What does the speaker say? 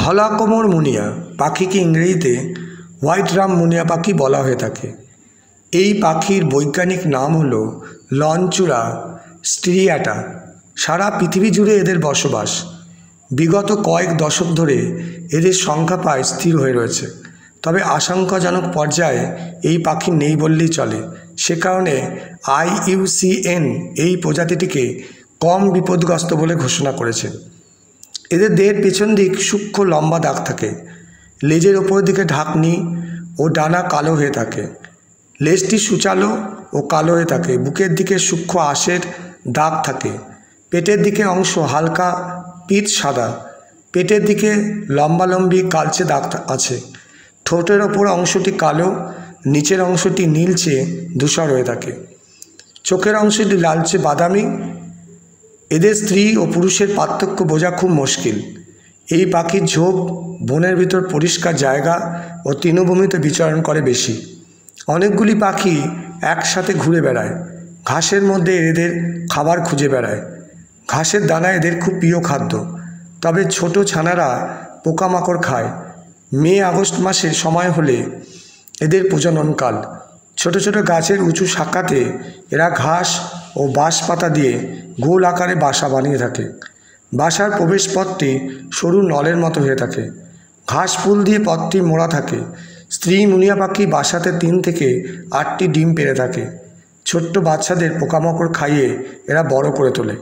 ধলা কোমর মুনিয়া পাখিকে ইংরেজিতে হোয়াইট রাম মুনিয়া পাখি বলা হয়ে থাকে। এই পাখির বৈজ্ঞানিক নাম হলো লঞ্চুরা স্টিরিয়াটা। সারা পৃথিবী জুড়ে এদের বসবাস। বিগত কয়েক দশক ধরে এদের সংখ্যা প্রায় স্থির হয়ে রয়েছে। তবে আশঙ্কাজনক পর্যায়ে এই পাখি নেই বললেই চলে। সে কারণে IUCN এই প্রজাতিটিকে কম বিপদগ্রস্ত বলে ঘোষণা করেছে। এদের দেহের পেছন দিক সূক্ষ্ম লম্বা দাগ থাকে। লেজের ওপর দিকে ঢাকনি ও ডানা কালো হয়ে থাকে। লেজটি সূচালো ও কালো হয়ে থাকে। বুকের দিকে সূক্ষ্ম আঁশের দাগ থাকে। পেটের দিকে অংশ হালকা পিচ সাদা। পেটের দিকে লম্বালম্বি কালচে দাগ আছে। ঠোঁটের ওপর অংশটি কালো, নিচের অংশটি নীলচে ধূসর হয়ে থাকে। চোখের অংশটি লালচে বাদামি। এদের স্ত্রী ও পুরুষের পার্থক্য বোঝা খুব মুশকিল। এই পাখির ঝোপ বনের ভিতর পরিষ্কার জায়গা ও তৃণভূমিতে বিচরণ করে বেশি। অনেকগুলি পাখি একসাথে ঘুরে বেড়ায়। ঘাসের মধ্যে এদের খাবার খুঁজে বেড়ায়। ঘাসের দানা এদের খুব প্রিয় খাদ্য। তবে ছোট ছানারা পোকামাকড় খায়। মে আগস্ট মাসে সময় হলে এদের প্রজননকাল। ছোট ছোট গাছের উঁচু শাখাতে এরা ঘাস ও বাঁশ পাতা দিয়ে গোল আকারে বাসা বানিয়ে থাকে। বাসার প্রবেশপথটি সরু নলের মতো হয়ে থাকে। ঘাস ফুল দিয়ে পথটি মোড়া থাকে। স্ত্রী মুনিয়া পাখি বাসাতে 3 থেকে 8টি ডিম পেড়ে থাকে। ছোট্ট বাচ্চাদের পোকামাকড় খাইয়ে এরা বড় করে তোলে।